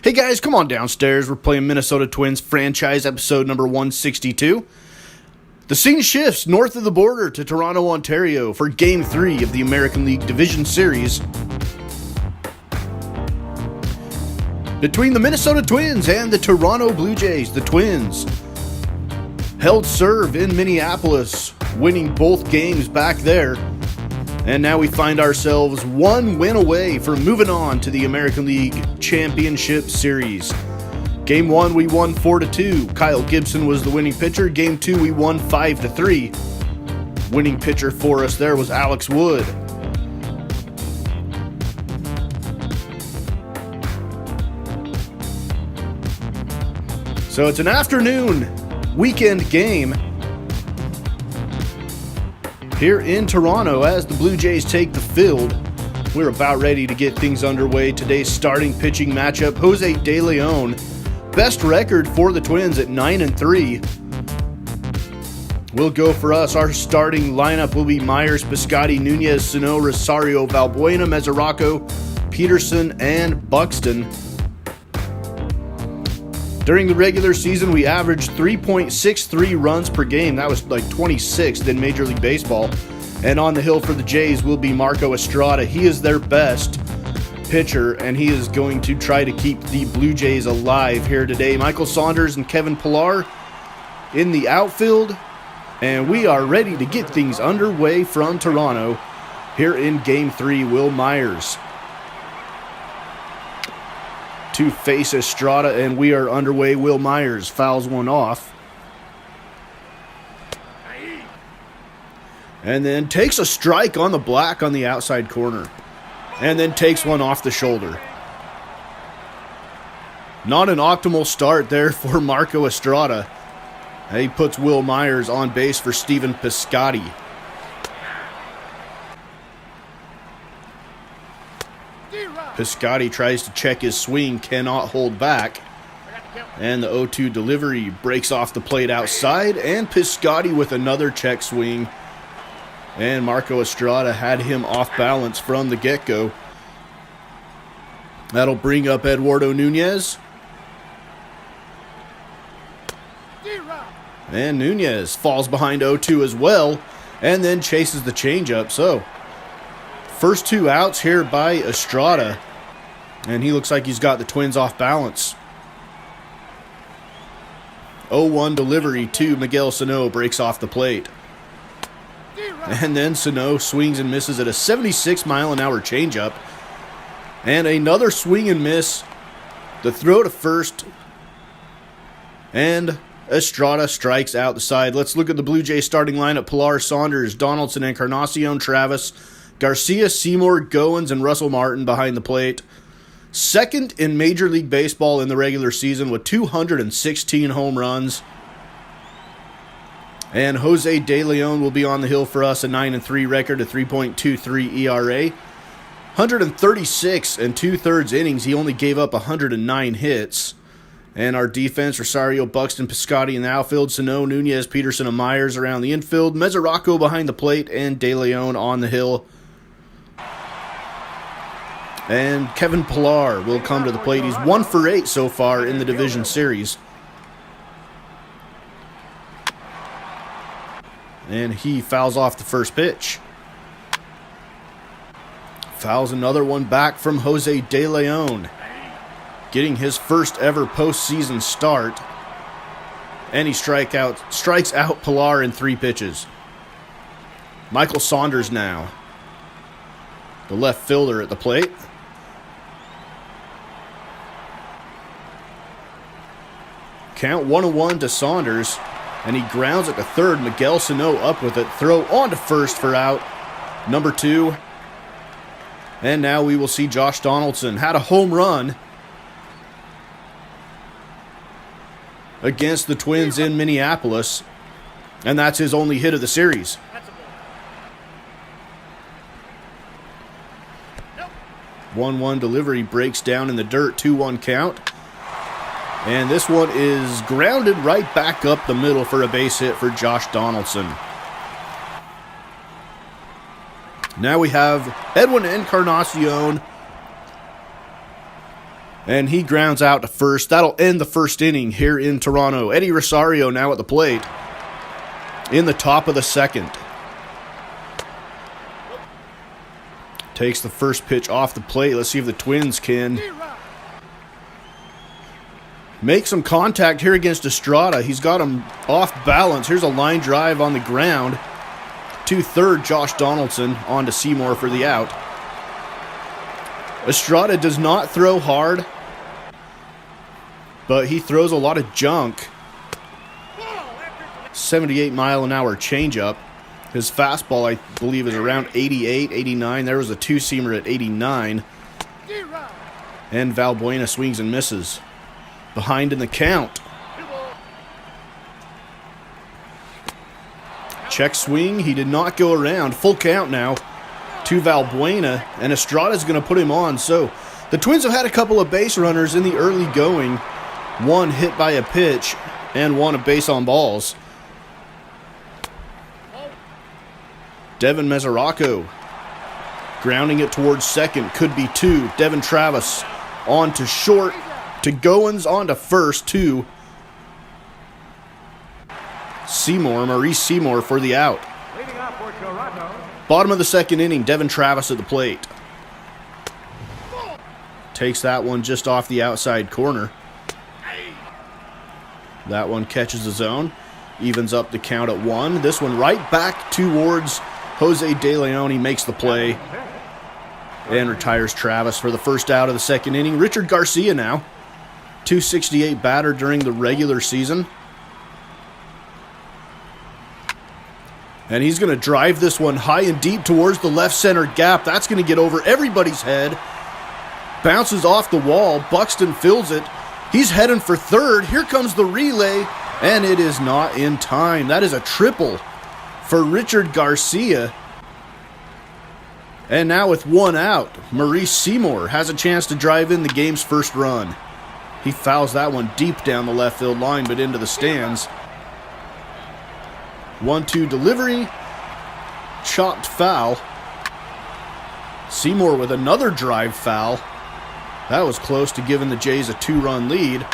Hey guys, come on downstairs. We're playing Minnesota Twins franchise episode number 162. The scene shifts north of the border to Toronto, Ontario for Game 3 of the American League Division Series between the Minnesota Twins and the Toronto Blue Jays. The Twins held serve in Minneapolis, winning both games back there. And now we find ourselves one win away from moving on to the American League Championship Series. Game 1, we won 4-2. Kyle Gibson was the winning pitcher. Game 2, we won 5-3. Winning pitcher for us there was Alex Wood. So it's an afternoon weekend game here in Toronto as the Blue Jays take the field. We're about ready to get things underway. Today's starting pitching matchup, Jose De Leon. Best record for the Twins at 9-3. Will go for us. Our starting lineup will be Myers, Piscotty, Nunez, Sano, Rosario, Valbuena, Mesoraco, Peterson, and Buxton. During the regular season, we averaged 3.63 runs per game. That was like 26th in Major League Baseball. And on the hill for the Jays will be Marco Estrada. He is their best pitcher, and he is going to try to keep the Blue Jays alive here today. Michael Saunders and Kevin Pillar in the outfield. And we are ready to get things underway from Toronto here in Game 3. Will Myers to face Estrada, and we are underway. Will Myers fouls one off. And then takes a strike on the black on the outside corner. And then takes one off the shoulder. Not an optimal start there for Marco Estrada. He puts Will Myers on base for Stephen Piscotty. Piscotty tries to check his swing, cannot hold back. And the 0-2 delivery breaks off the plate outside, and Piscotty with another check swing. And Marco Estrada had him off balance from the get-go. That'll bring up Eduardo Nunez. And Nunez falls behind 0-2 as well, and then chases the changeup. So, first two outs here by Estrada, and he looks like he's got the Twins off balance. 0-1 delivery to Miguel Sano breaks off the plate. And then Sano swings and misses at a 76-mile-an-hour changeup. And another swing and miss. The throw to first. And Estrada strikes out the side. Let's look at the Blue Jays starting lineup. Pillar, Saunders, Donaldson, Encarnacion, Travis, Garcia, Seymour, Goins, and Russell Martin behind the plate. Second in Major League Baseball in the regular season with 216 home runs. And Jose De Leon will be on the hill for us, a 9-3 record, a 3.23 ERA. 136 and two-thirds innings. He only gave up 109 hits. And our defense, Rosario, Buxton, Piscotty in the outfield, Sano, Nunez, Peterson, and Myers around the infield, Mesoraco behind the plate, and De Leon on the hill. And Kevin Pillar will come to the plate. He's 1 for 8 so far in the division series. And he fouls off the first pitch. Fouls another one back from Jose De Leon, getting his first ever postseason start. And he strikes out Pillar in 3 pitches. Michael Saunders now, the left fielder at the plate. Count 1-1 to Saunders. And he grounds it to third. Miguel Sano up with it. Throw on to first for out number 2. And now we will see Josh Donaldson. Had a home run against the Twins in Minneapolis. And that's his only hit of the series. 1-1 delivery breaks down in the dirt. 2-1 count. And this one is grounded right back up the middle for a base hit for Josh Donaldson. Now we have Edwin Encarnacion And he grounds out to first. That'll end the first inning here in Toronto. Eddie Rosario now at the plate in the top of the second. Takes the first pitch off the plate. Let's see if the Twins can make some contact here against Estrada. He's got him off balance. Here's a line drive on the ground to third. Josh Donaldson on to Seymour for the out. Estrada does not throw hard, but he throws a lot of junk. 78-mile-an-hour changeup. His fastball, I believe, is around 88, 89. There was a two-seamer at 89. And Valbuena swings and misses. Behind in the count. Check swing. He did not go around. Full count now to Valbuena. And Estrada's going to put him on. So the Twins have had a couple of base runners in the early going. One hit by a pitch and one a base on balls. Devin Mesoraco grounding it towards second. Could be two. Devin Travis on to short. To Goins on to first. Two. Seymour, Maurice Seymour for the out. Bottom of the second inning. Devin Travis at the plate. Takes that one just off the outside corner. That one catches the zone. Evens up the count at one. This one right back towards Jose De Leon. Makes the play and retires Travis for the first out of the second inning. Richard Garcia now. 268 batter during the regular season. And he's going to drive this one high and deep towards the left center gap. That's going to get over everybody's head. Bounces off the wall. Buxton fills it. He's heading for third. Here comes the relay, and it is not in time. That is a triple for Richard Garcia. And now with one out, Maurice Seymour has a chance to drive in the game's first run. He fouls that one deep down the left field line, but into the stands. 1-2 delivery. Chopped foul. Seymour with another drive foul. That was close to giving the Jays a 2-run lead.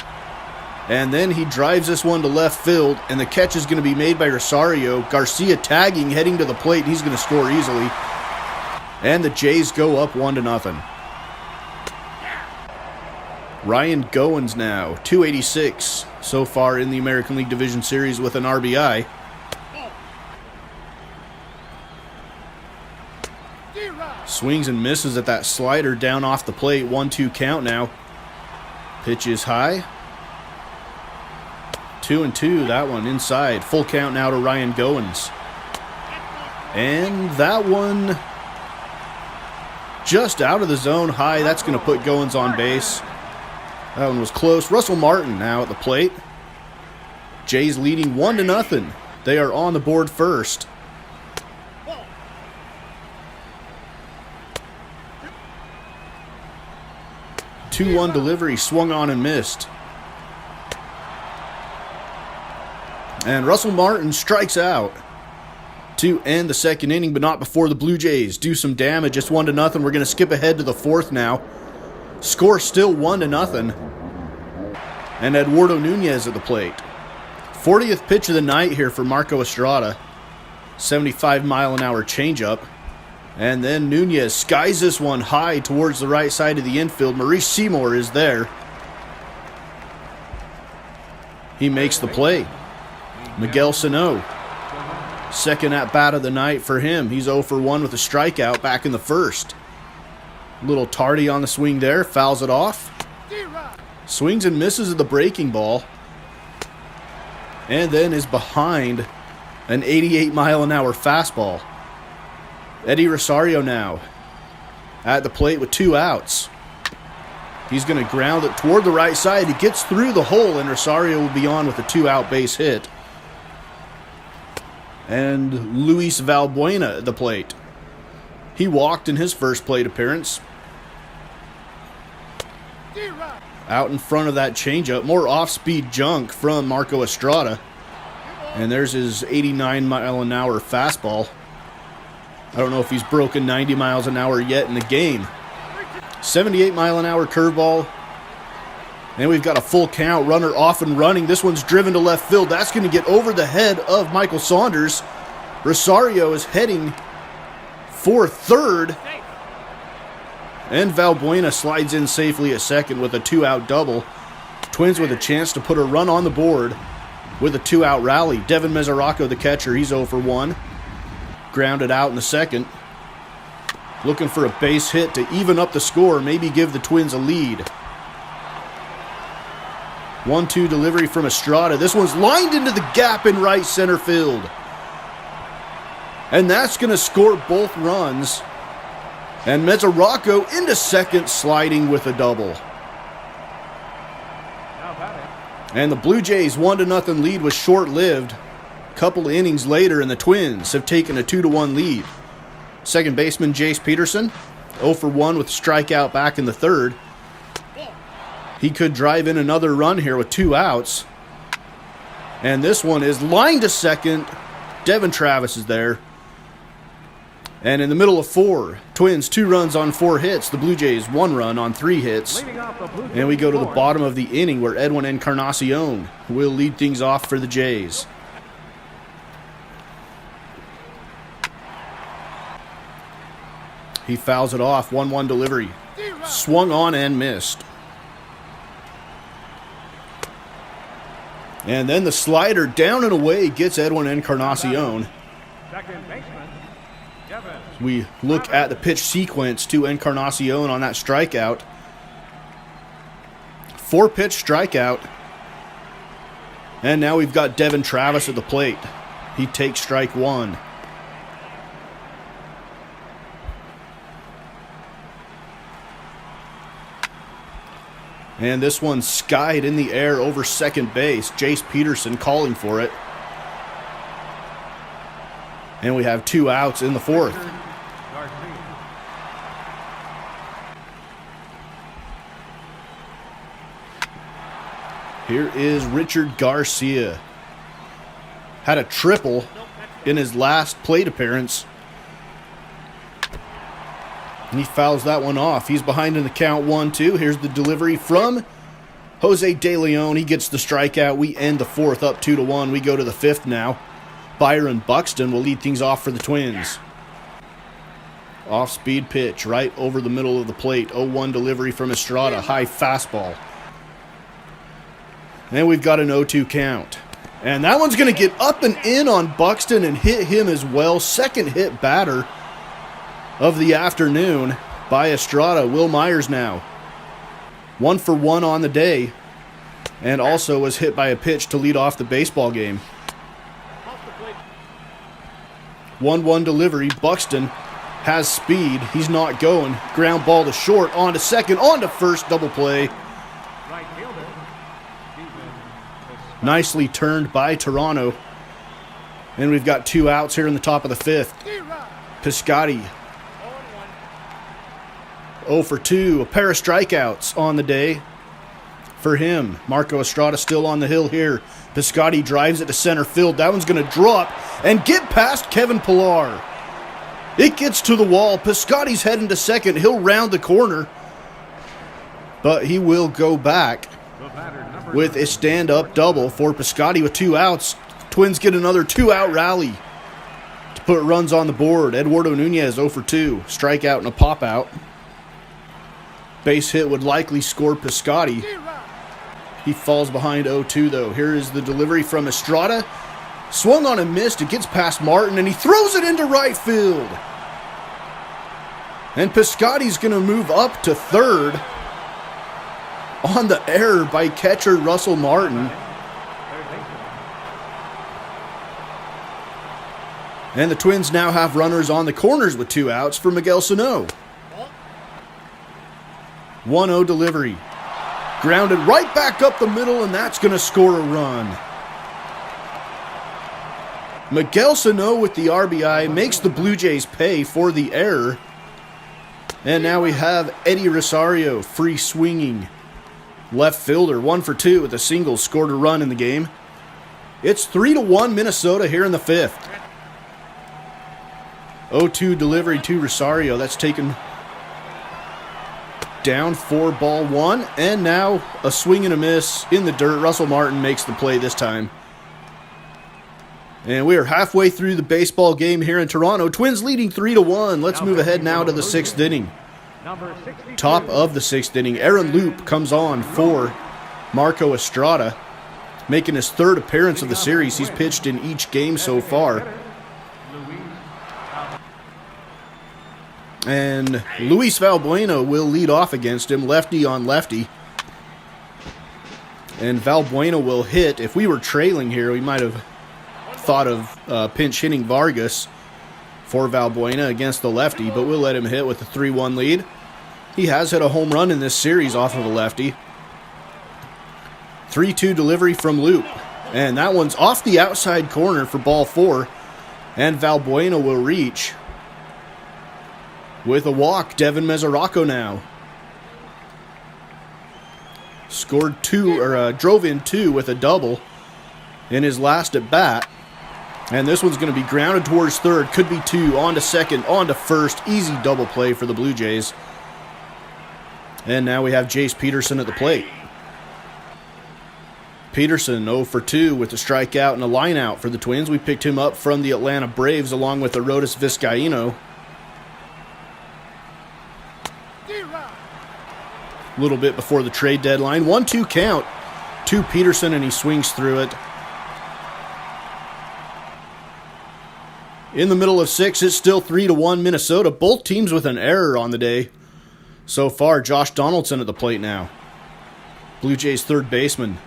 And then he drives this one to left field, and the catch is going to be made by Rosario. Garcia tagging, heading to the plate, and he's going to score easily. And the Jays go up 1-0. Ryan Goins now, 286 so far in the American League Division Series with an RBI. Swings and misses at that slider down off the plate. 1-2 count now. Pitch is high. 2-2. That one inside. Full count now to Ryan Goins. And that one just out of the zone high. That's going to put Goins on base. That one was close. Russell Martin now at the plate. Jays leading 1-0. They are on the board first. 2-1 delivery, swung on and missed. And Russell Martin strikes out to end the second inning, but not before the Blue Jays do some damage. It's 1-0. We're going to skip ahead to the fourth now. Score still 1-0. And Eduardo Nunez at the plate. 40th pitch of the night here for Marco Estrada. 75-mile-an-hour changeup. And then Nunez skies this one high towards the right side of the infield. Maurice Seymour is there. He makes the play. Miguel Sano, second at bat of the night for him. He's 0 for 1 with a strikeout back in the first. Little tardy on the swing there, fouls it off. Swings and misses at the breaking ball. And then is behind an 88-mile-an-hour fastball. Eddie Rosario now at the plate with 2 outs. He's going to ground it toward the right side. He gets through the hole, and Rosario will be on with a 2-out base hit. And Luis Valbuena at the plate. He walked in his first plate appearance. Out in front of that changeup. More off-speed junk from Marco Estrada. And there's his 89-mile-an-hour fastball. I don't know if he's broken 90 miles an hour yet in the game. 78-mile-an-hour curveball And we've got a full count, runner off and running. This one's driven to left field. That's going to get over the head of Michael Saunders. Rosario is heading for third. And Valbuena slides in safely at second with a 2-out double. Twins with a chance to put a run on the board with a 2-out rally. Devin Mesoraco, the catcher, he's 0 for 1. Grounded out in the second. Looking for a base hit to even up the score, maybe give the Twins a lead. 1-2 delivery from Estrada. This one's lined into the gap in right center field. And that's going to score both runs. And Mesoraco into second, sliding with a double. And the Blue Jays' 1-0 lead was short-lived. A couple innings later, and the Twins have taken a 2-1 lead. Second baseman Jace Peterson, 0 for 1 with a strikeout back in the third. He could drive in another run here with 2 outs. And this one is lined to second. Devin Travis is there. And in the middle of 4, Twins 2 runs on 4 hits. The Blue Jays 1 run on 3 hits. And we go to the bottom of the inning where Edwin Encarnacion will lead things off for the Jays. He fouls it off. 1-1 delivery. Swung on and missed. And then the slider down and away gets Edwin Encarnacion. We look at the pitch sequence to Encarnacion on that strikeout. 4-pitch strikeout. And now we've got Devin Travis at the plate. He takes strike 1. And this one skied in the air over second base. Jace Peterson calling for it. And we have 2 outs in the 4th. Here is Richard Garcia. Had a triple in his last plate appearance. And he fouls that one off. He's behind in the count 1-2. Here's the delivery from Jose De Leon. He gets the strikeout. We end the 4th up 2-1. We go to the 5th now. Byron Buxton will lead things off for the Twins. Off-speed pitch right over the middle of the plate. 0-1 delivery from Estrada. High fastball. And we've got an 0-2 count. And that one's going to get up and in on Buxton and hit him as well. Second hit batter of the afternoon by Estrada. Will Myers now 1 for 1 on the day, and also was hit by a pitch to lead off the baseball game. 1-1 delivery. Buxton has speed. He's not going. Ground ball to short, on to second, on to first. Double play. Nicely turned by Toronto. And we've got 2 outs here in the top of the 5th. Piscotty 0 for 2. A pair of strikeouts on the day for him. Marco Estrada still on the hill here. Piscotty drives it to center field. That one's going to drop and get past Kevin Pillar. It gets to the wall. Piscotty's heading to second. He'll round the corner, but he will go back with a stand-up double for Piscotty with 2 outs. Twins get another 2-out rally to put runs on the board. Eduardo Nunez 0 for 2. Strikeout and a pop-out. Base hit would likely score Piscotty. He falls behind 0-2 though. Here is the delivery from Estrada. Swung on and missed. It gets past Martin and he throws it into right field. And Piscotty's going to move up to third on the error by catcher Russell Martin. And the Twins now have runners on the corners with 2 outs for Miguel Sano. 1-0 delivery. Grounded right back up the middle, and that's going to score a run. Miguel Sano with the RBI makes the Blue Jays pay for the error. And now we have Eddie Rosario, free swinging left fielder, 1 for 2 with a single, scored a run in the game. It's 3-1 Minnesota here in the 5th. 0-2 delivery to Rosario. That's taken Down 4, ball 1, and now a swing and a miss in the dirt. Russell Martin makes the play this time. And we are halfway through the baseball game here in Toronto. Twins leading 3-1. Let's move ahead now to the 6th inning. Top of the 6th inning, Aaron Loop comes on for Marco Estrada, making his 3rd appearance of the series. He's pitched in each game so far. And Luis Valbuena will lead off against him, lefty on lefty. And Valbuena will hit. If we were trailing here, we might have thought of pinch hitting Vargas for Valbuena against the lefty, but we'll let him hit with a 3-1 lead. He has hit a home run in this series off of a lefty. 3-2 delivery from Loop, and that one's off the outside corner for ball 4, and Valbuena will reach with a walk. Devin Mesoraco now scored 2, or drove in 2 with a double in his last at bat. And this one's going to be grounded towards 3rd. Could be 2. On to 2nd. On to 1st. Easy double play for the Blue Jays. And now we have Jace Peterson at the plate. Peterson 0 for 2 with a strikeout and a line out for the Twins. We picked him up from the Atlanta Braves along with Arodys Vizcaíno. A little bit before the trade deadline. 1-2 count to Peterson, and he swings through it. In the middle of 6, it's still 3-1 Minnesota. Both teams with an error on the day. So far, Josh Donaldson at the plate now. Blue Jays 3rd baseman.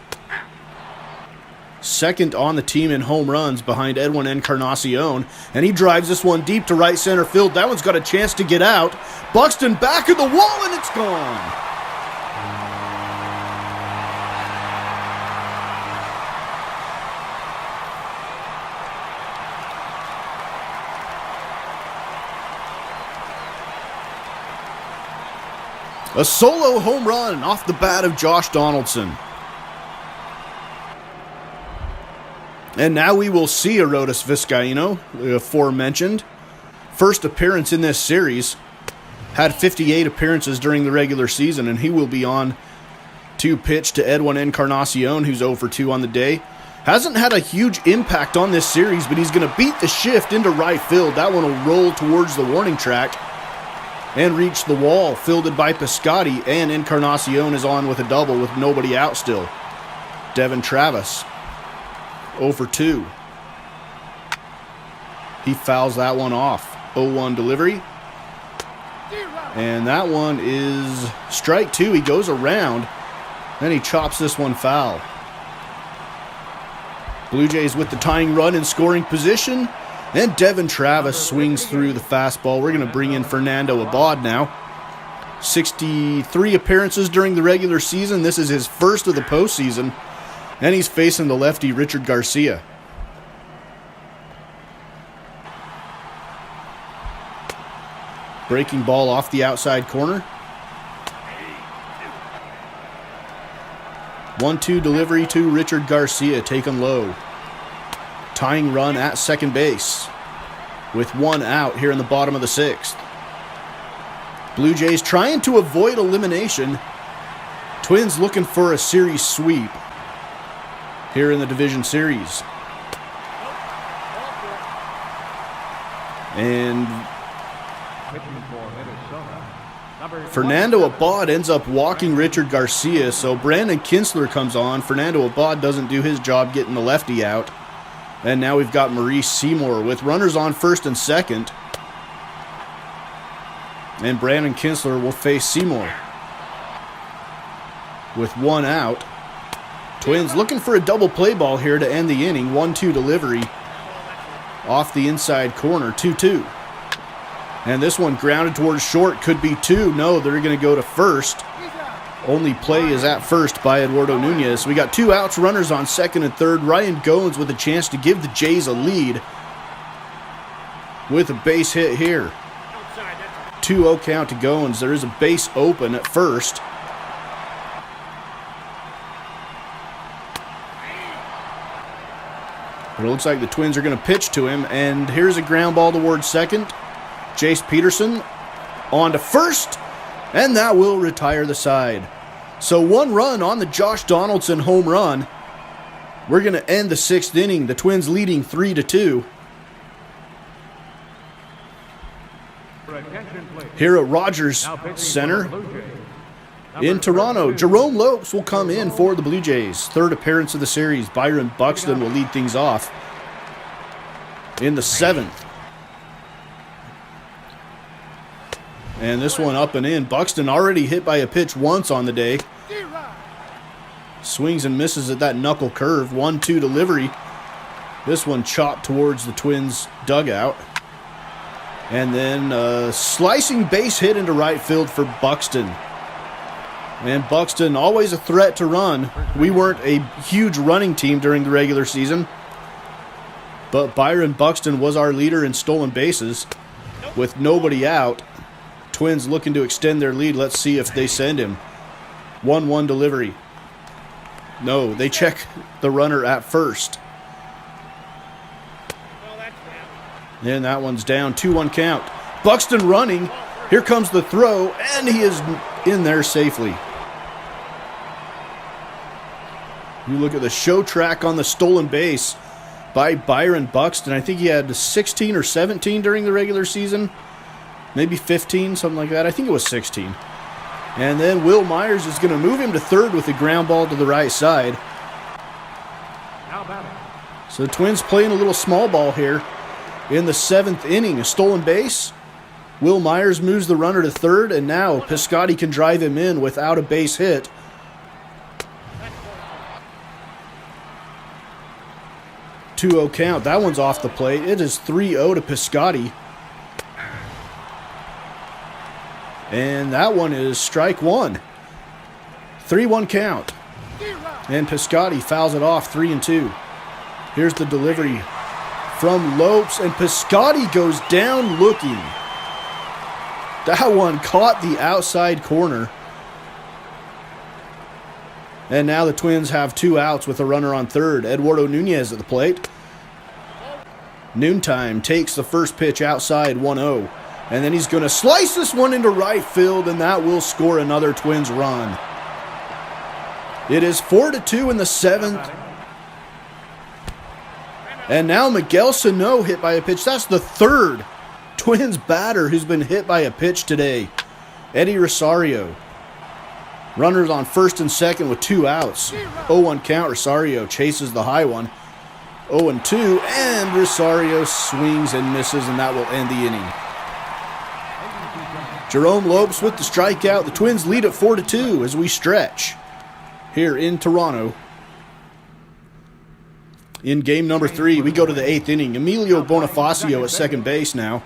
2nd on the team in home runs behind Edwin Encarnacion. And he drives this one deep to right center field. That one's got a chance to get out. Buxton back at the wall, and it's gone. A solo home run off the bat of Josh Donaldson. And now we will see Arodys Vizcaíno, the aforementioned. First appearance in this series. Had 58 appearances during the regular season, and he will be on to pitch to Edwin Encarnacion, who's 0 for 2 on the day. Hasn't had a huge impact on this series, but he's going to beat the shift into right field. That one will roll towards the warning track and reach the wall, fielded by Piscotty, and Encarnacion is on with a double with nobody out still. Devin Travis, 0 for 2. He fouls that one off. 0-1 delivery. And that one is strike 2. He goes around, then he chops this one foul. Blue Jays with the tying run in scoring position. And Devin Travis swings through the fastball. We're going to bring in Fernando Abad now. 63 appearances during the regular season. This is his first of the postseason. And he's facing the lefty Richard Garcia. Breaking ball off the outside corner. 1-2 delivery to Richard Garcia, taken low. Tying run at second base with 1 out here in the bottom of the 6th. Blue Jays trying to avoid elimination. Twins looking for a series sweep here in the division series. And Fernando Abad ends up walking Richard Garcia, so Brandon Kinsler comes on. Fernando Abad doesn't do his job getting the lefty out. And now we've got Maurice Seymour with runners on first and second. And Brandon Kinsler will face Seymour with 1 out. Twins looking for a double play ball here to end the inning. 1-2 delivery off the inside corner. 2-2. And this one grounded towards short. Could be 2. No, they're going to go to first. Only play is at first by Eduardo Nunez. We got 2 outs, runners on second and third. Ryan Goins with a chance to give the Jays a lead with a base hit here. 2-0 count to Goins. There is a base open at first. But it looks like the Twins are going to pitch to him, and here's a ground ball towards second. Jace Peterson on to first, And that will retire the side. So 1 run on the Josh Donaldson home run. We're going to end the 6th inning. The Twins leading 3-2. Here at Rogers Center in Toronto, Jerome Lopes will come in for the Blue Jays. 3rd appearance of the series. Byron Buxton will lead things off in the 7th. And this one up and in. Buxton already hit by a pitch once on the day. Swings and misses at that knuckle curve. 1-2 delivery. This one chopped towards the Twins' dugout. And then a slicing base hit into right field for Buxton. And Buxton, always a threat to run. We weren't a huge running team during the regular season, but Byron Buxton was our leader in stolen bases. With nobody out, Twins looking to extend their lead. Let's see if they send him. 1-1 delivery. No, they check the runner at first. And that one's down. 2-1 count. Buxton running. Here comes the throw, and he is in there safely. You look at the show track on the stolen base by Byron Buxton. I think he had 16 or 17 during the regular season. Maybe 15, something like that. I think it was 16. And then Will Myers is going to move him to third with a ground ball to the right side. So the Twins playing a little small ball here in the 7th inning. A stolen base. Will Myers moves the runner to third, and now Piscotty can drive him in without a base hit. Two-0 count. That one's off the plate. It is 3-0 to Piscotty. And that one is strike one. 3-1 count. And Piscotty fouls it off, 3-2. Here's the delivery from Lopes, and Piscotty goes down looking. That one caught the outside corner. And now the Twins have 2 outs with a runner on third. Eduardo Nunez at the plate. Noontime takes the first pitch outside, 1-0. And then he's going to slice this one into right field, and that will score another Twins run. It is 4-2 in the 7th. And now Miguel Sano hit by a pitch. That's the 3rd Twins batter who's been hit by a pitch today. Eddie Rosario. Runners on first and second with 2 outs. 0-1 count. Rosario chases the high one. 0-2, and Rosario swings and misses, and that will end the inning. Jerome Lopes with the strikeout. The Twins lead at 4-2 as we stretch here in Toronto. In game number 3, we go to the 8th inning. Emilio Bonifacio at second base now.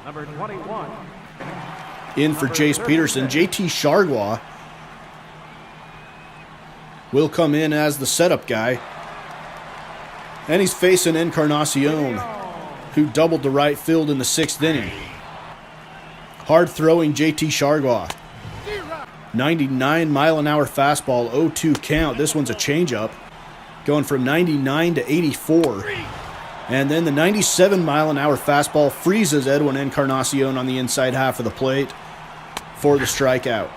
In for Jace Peterson. JT Chargois will come in as the setup guy. And he's facing Encarnacion, who doubled to right field in the 6th inning. Hard-throwing JT Chargois. 99-mile-an-hour fastball, 0-2 count. This one's a changeup, going from 99 to 84. And then the 97-mile-an-hour fastball freezes Edwin Encarnacion on the inside half of the plate for the strikeout.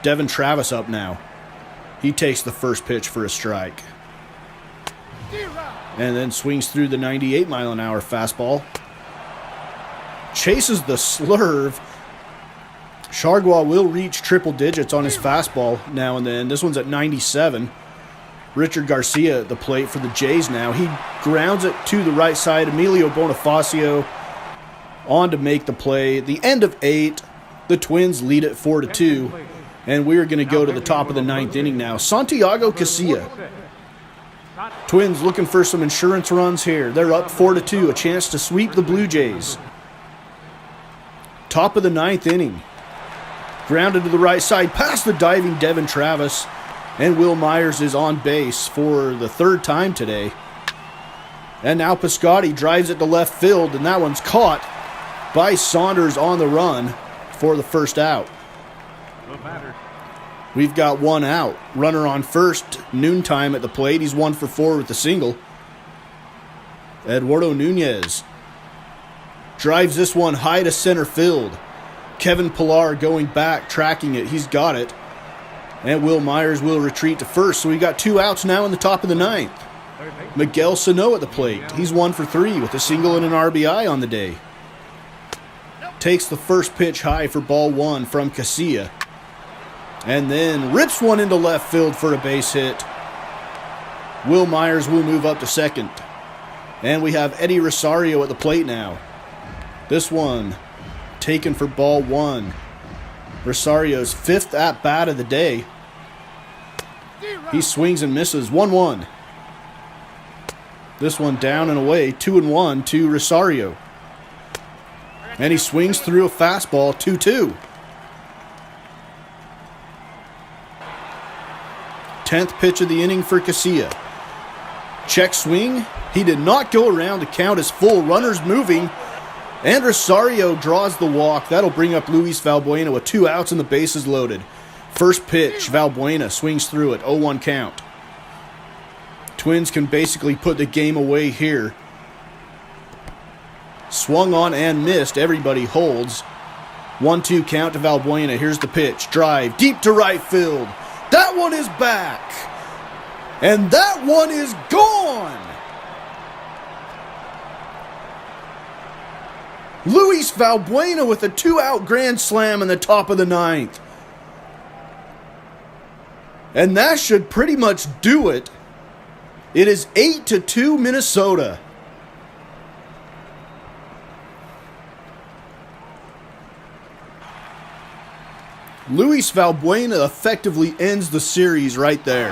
Devin Travis up now. He takes the first pitch for a strike. And then swings through the 98-mile-an-hour fastball. Chases the slurve. Chargois will reach triple digits on his fastball now and then. This one's at 97. Richard Garcia at the plate for the Jays now. He grounds it to the right side. Emilio Bonifacio on to make the play. The end of 8. The Twins lead at 4-2. And we're going to go to the top of the 9th inning now. Santiago Casilla. Twins looking for some insurance runs here. They're up 4-2. A chance to sweep the Blue Jays. Top of the 9th inning. Grounded to the right side past the diving Devin Travis. And Will Myers is on base for the 3rd time today. And now Piscotty drives it to left field, and that one's caught by Saunders on the run for the first out. We've got 1 out. Runner on first, Noontime at the plate. He's 1 for 4 with the single. Eduardo Nunez drives this one high to center field. Kevin Pillar going back, tracking it. He's got it. And Will Myers will retreat to first. So we got 2 outs now in the top of the 9th. Miguel Sano at the plate. He's 1 for 3 with a single and an RBI on the day. Takes the first pitch high for ball 1 from Casilla. And then rips one into left field for a base hit. Will Myers will move up to second. And we have Eddie Rosario at the plate now. This one taken for ball 1. Rosario's 5th at-bat of the day. He swings and misses. 1-1. This one down and away. 2-1 to Rosario. And he swings through a fastball. 2-2. 10th pitch of the inning for Casilla. Check swing. He did not go around. The count is full. Runners moving. And Rosario draws the walk. That'll bring up Luis Valbuena with 2 outs and the bases loaded. First pitch, Valbuena swings through it. 0-1 count. Twins can basically put the game away here. Swung on and missed. Everybody holds. 1-2 count to Valbuena. Here's the pitch. Drive deep to right field. That one is back. And that one is gone. Luis Valbuena with a 2-out grand slam in the top of the 9th. And that should pretty much do it. It is 8-2 Minnesota. Luis Valbuena effectively ends the series right there.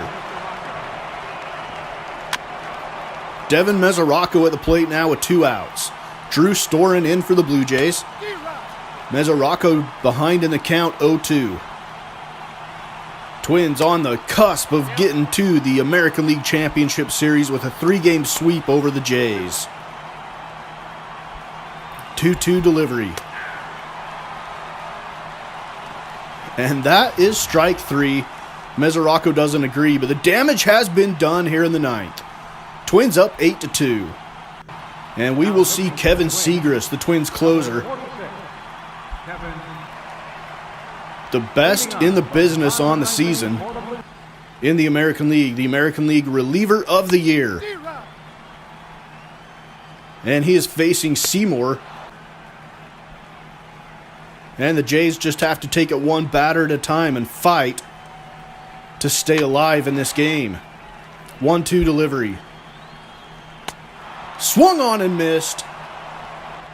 Devin Mesoraco at the plate now with 2 outs. Drew Storen in for the Blue Jays. Mesoraco behind in the count, 0-2. Twins on the cusp of getting to the American League Championship Series with a 3-game sweep over the Jays. 2-2 delivery. And that is strike 3. Mesoraco doesn't agree, but the damage has been done here in the 9th. Twins up 8-2. And we will see Kevin Segras, the Twins closer. The best in the business on the season in the American League reliever of the year. And he is facing Seymour. And the Jays just have to take it one batter at a time and fight to stay alive in this game. 1-2 delivery. Swung on and missed.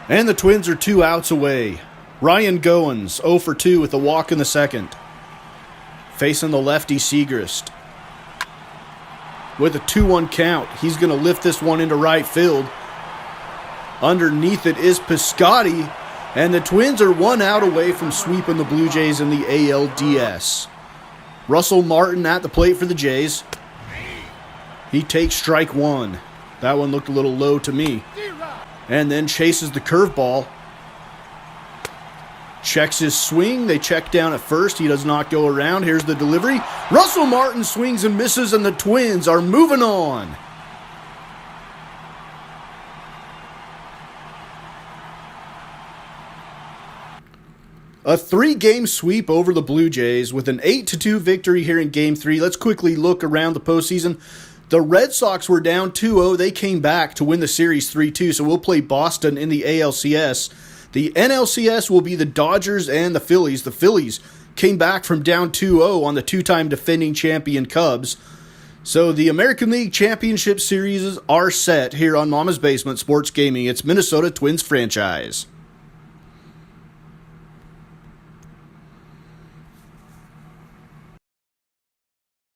And the Twins are 2 outs away. Ryan Goins, 0 for 2 with a walk in the 2nd. Facing the lefty Segras. With a 2-1 count, he's going to lift this one into right field. Underneath it is Piscotty. And the Twins are 1 out away from sweeping the Blue Jays in the ALDS. Russell Martin at the plate for the Jays. He takes strike 1. That one looked a little low to me. And then chases the curveball. Checks his swing. They check down at first. He does not go around. Here's the delivery. Russell Martin swings and misses, and the Twins are moving on. A 3-game sweep over the Blue Jays with an 8-2 victory here in Game 3. Let's quickly look around the postseason. The Red Sox were down 2-0. They came back to win the series 3-2, so we'll play Boston in the ALCS. The NLCS will be the Dodgers and the Phillies. The Phillies came back from down 2-0 on the 2-time defending champion Cubs. So the American League Championship Series are set here on Mama's Basement Sports Gaming. It's Minnesota Twins franchise.